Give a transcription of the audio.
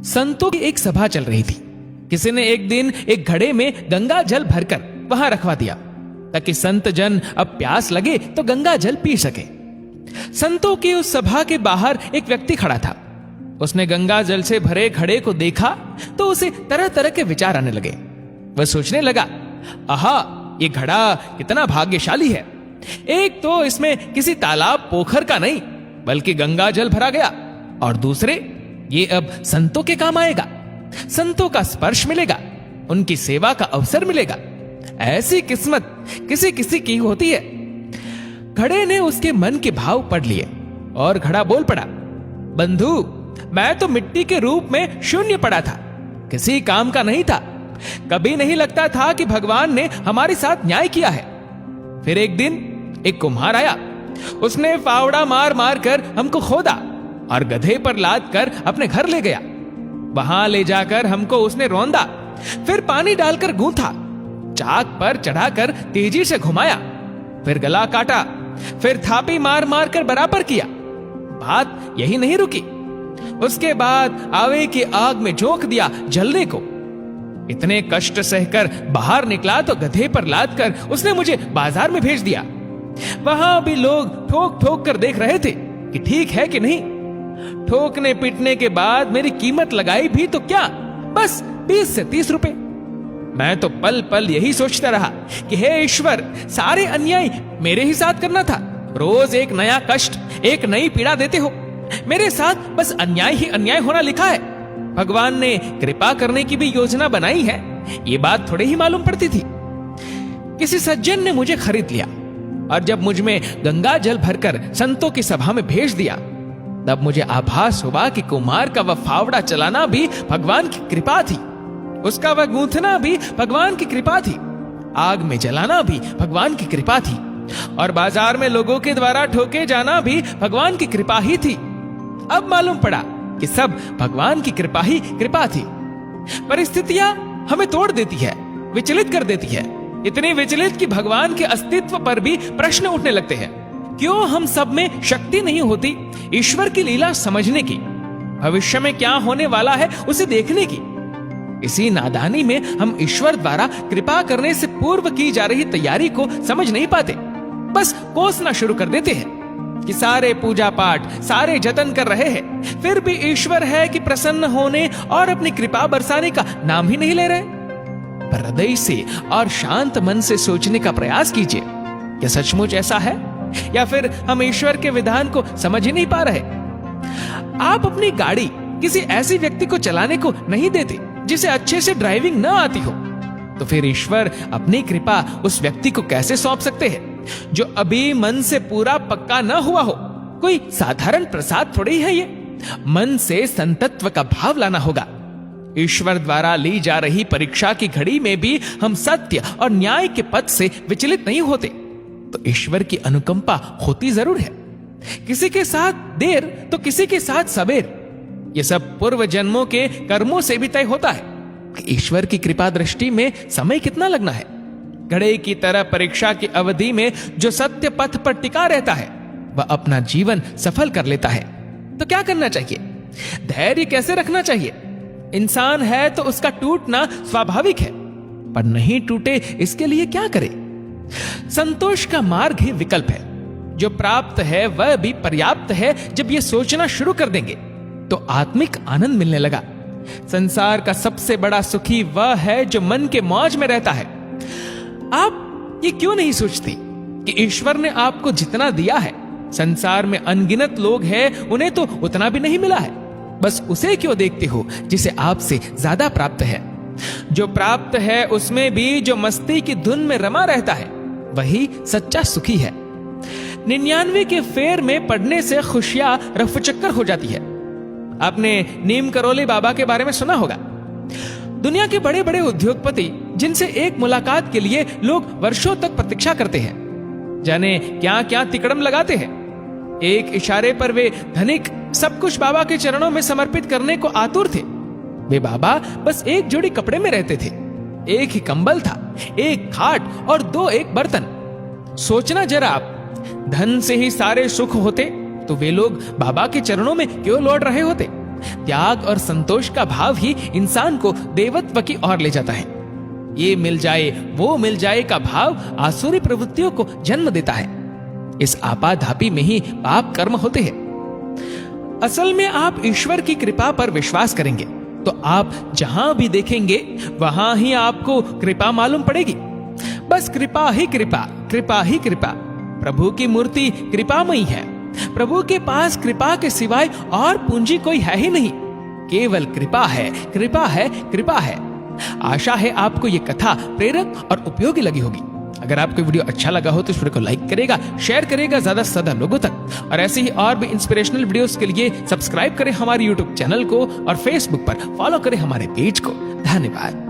संतों की एक सभा चल रही थी। किसी ने एक दिन एक घड़े में गंगा जल भरकर वहां रखवा दिया ताकि संत जन अब प्यास लगे तो गंगा जल पी सके। संतों की उस सभा के बाहर एक व्यक्ति खड़ा था। उसने गंगा जल से भरे घड़े को देखा तो उसे तरह तरह के विचार आने लगे। वह सोचने लगा, आहा, ये घड़ा कितना भाग्यशाली है। एक तो इसमें किसी तालाब पोखर का नहीं बल्कि गंगा जल भरा गया, और दूसरे ये अब संतों के काम आएगा। संतों का स्पर्श मिलेगा, उनकी सेवा का अवसर मिलेगा। ऐसी किस्मत किसी किसी की होती है। घड़े ने उसके मन के भाव पढ़ लिए और घड़ा बोल पड़ा, बंधु, मैं तो मिट्टी के रूप में शून्य पड़ा था, किसी काम का नहीं था। कभी नहीं लगता था कि भगवान ने हमारे साथ न्याय किया है। फिर एक दिन एक कुम्हार आया। उसने फावड़ा मार मार कर हमको खोदा और गधे पर लाद कर अपने घर ले गया। वहां ले जाकर हमको उसने रौंदा, फिर पानी डालकर गूंथा, चाक पर चढ़ाकर तेजी से घुमाया, फिर गला काटा, फिर थापी मार मार कर बराबर किया। बात यही नहीं रुकी। उसके बाद आवे की आग में झोंक दिया जलने को। इतने कष्ट सहकर बाहर निकला तो गधे पर लाद कर उसने मुझे बाजार में भेज दिया। वहां भी लोग ठोक ठोक कर देख रहे थे कि ठीक है कि नहीं। ठोकने पीटने के बाद मेरी कीमत लगाई भी तो क्या, बस 20 से 30 रुपए। मैं तो पल पल यही सोचता रहा कि हे ईश्वर, सारे अन्याय मेरे ही साथ करना था। रोज एक नया कष्ट, एक नई पीड़ा देते हो। मेरे साथ बस अन्याय ही अन्याय होना लिखा है। भगवान ने कृपा करने की भी योजना बनाई है, ये बात थोड़े ही मालूम पड़ती थी। किसी सज्जन ने मुझे खरीद लिया और जब मुझ में गंगा जल भरकर संतों की सभा में भेज दिया, तब मुझे आभास हुआ कि कुम्हार का वह फावड़ा चलाना भी भगवान की कृपा थी। उसका वह गूंथना भी भगवान की कृपा थी। आग में जलाना भी भगवान की कृपा थी, और बाजार में लोगों के द्वारा ठोके जाना भी भगवान की कृपा ही थी। अब मालूम पड़ा कि सब भगवान की कृपा ही कृपा थी। परिस्थितियां हमें तोड़ देती है, विचलित कर देती है, इतनी विचलित कि भगवान के अस्तित्व पर भी प्रश्न उठने लगते हैं। क्यों हम सब में शक्ति नहीं होती ईश्वर की लीला समझने की, भविष्य में क्या होने वाला है उसे देखने की। इसी नादानी में हम ईश्वर द्वारा कृपा करने से पूर्व की जा रही तैयारी को समझ नहीं पाते। बस कोसना शुरू कर देते हैं कि सारे पूजा पाठ, सारे जतन कर रहे हैं, फिर भी ईश्वर है कि प्रसन्न होने और अपनी कृपा बरसाने का नाम ही नहीं ले रहे। पर हृदय से और शांत मन से सोचने का प्रयास कीजिए, क्या सचमुच ऐसा है, या फिर हम ईश्वर के विधान को समझ ही नहीं पा रहे। आप अपनी गाड़ी किसी ऐसे व्यक्ति को चलाने को नहीं देते जिसे अच्छे से ड्राइविंग न आती हो, तो फिर ईश्वर अपनी कृपा उस व्यक्ति को कैसे सौंप सकते हैं जो अभी मन से पूरा पक्का न हुआ हो। कोई साधारण प्रसाद थोड़ी है ये। मन से संतत्व का भाव लाना होगा। ईश्वर द्वारा ली जा रही परीक्षा की घड़ी में भी हम सत्य और न्याय के पथ से विचलित नहीं होते, तो ईश्वर की अनुकंपा होती जरूर है। किसी के साथ देर तो किसी के साथ सबेर, ये सब पूर्व जन्मों के कर्मों से भी तय होता है कि ईश्वर की कृपा दृष्टि में समय कितना लगना है। घड़े की तरह परीक्षा की अवधि में जो सत्य पथ पर टिका रहता है वह अपना जीवन सफल कर लेता है। तो क्या करना चाहिए? धैर्य कैसे रखना चाहिए? इंसान है तो उसका टूटना स्वाभाविक है, पर नहीं टूटे इसके लिए क्या करे? संतोष का मार्ग ही विकल्प है। जो प्राप्त है वह भी पर्याप्त है। जब ये सोचना शुरू कर देंगे तो आत्मिक आनंद मिलने लगा। संसार का सबसे बड़ा सुखी वह है जो मन के मौज में रहता है। आप ये क्यों नहीं सोचते कि ईश्वर ने आपको जितना दिया है, संसार में अनगिनत लोग हैं, उन्हें तो उतना भी नहीं मिला है। बस उसे क्यों देखते हो जिसे आपसे ज्यादा प्राप्त है? जो प्राप्त है उसमें भी जो मस्ती की धुन में रमा रहता है वही सच्चा सुखी है। 99 के फेर में पड़ने से खुशियां रफचक्कर हो जाती है। आपने नीम करोली बाबा के बारे में सुना होगा। दुनिया के बड़े बड़े उद्योगपति जिनसे एक मुलाकात के लिए लोग वर्षों तक प्रतीक्षा करते हैं, जाने क्या क्या तिकड़म लगाते हैं। एक इशारे पर वे धनिक सब कुछ बाबा के चरणों में समर्पित करने को आतुर थे। वे बाबा बस एक जोड़ी कपड़े में रहते थे, एक ही कंबल था, एक खाट और 2 एक बर्तन। सोचना जरा आप, धन से ही सारे सुख होते तो वे लोग बाबा के चरणों में क्यों लौट रहे होते? त्याग और संतोष का भाव ही इंसान को देवत्व की ओर ले जाता है। ये मिल जाए वो मिल जाए का भाव आसुरी प्रवृत्तियों को जन्म देता है। इस आपाधापी में ही पाप कर्म होते हैं। असल में आप ईश्वर की कृपा पर विश्वास करेंगे तो आप जहां भी देखेंगे वहां ही आपको कृपा मालूम पड़ेगी। बस कृपा ही कृपा, कृपा ही कृपा। प्रभु की मूर्ति कृपामयी है। प्रभु के पास कृपा के सिवाय और पूंजी कोई है ही नहीं। केवल कृपा है, कृपा है, कृपा है। आशा है आपको ये कथा प्रेरक और उपयोगी लगी होगी। अगर आपको वीडियो अच्छा लगा हो तो इस वीडियो को लाइक करेगा, शेयर करेगा ज्यादा से ज्यादा लोगों तक। और ऐसे ही और भी इंस्पिरेशनल वीडियोस के लिए सब्सक्राइब करें हमारे यूट्यूब चैनल को और फेसबुक पर फॉलो करें हमारे पेज को। धन्यवाद।